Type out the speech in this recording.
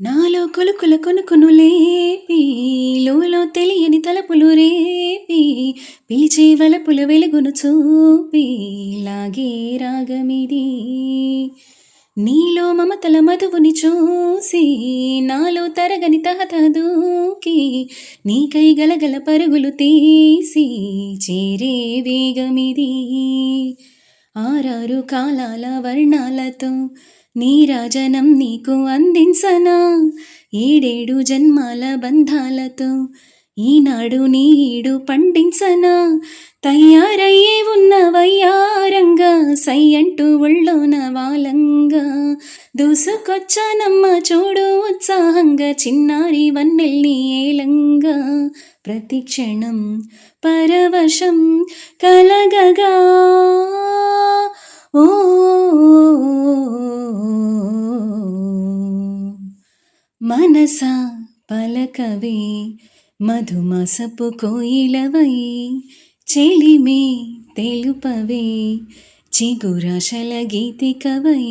నాలో కొలుకుల కొనుకును లేపి లోలో తెలియని తలపులు రేపి పిలిచే వలపుల వెలుగును చూపి లాగే రాగమిది నీలో మమతల మధువుని చూసి నాలో తరగని తహత దూకి నీకై గలగల పరుగులు తీసి చేరే వేగమిది ఆరారు కాలాల వర్ణాలతో నీరాజనం నీకు అందించనా ఏడేడు జన్మాల బంధాలతో ఈనాడు నీడు పండించనా తయారయ్యే ఉన్న వయ్యారంగా సై అంటూ ఒళ్ళోన వాలంగా దూసుకొచ్చానమ్మ చూడు ఉత్సాహంగా చిన్నారి వన్నెల్ని ఏలంగా ప్రతి క్షణం పరవశం కలగగా ఓ మనసా పలకవే మధుమాసపు కోయిలవై చెలిమే తెలుపవే చిగురాశల గీతికవై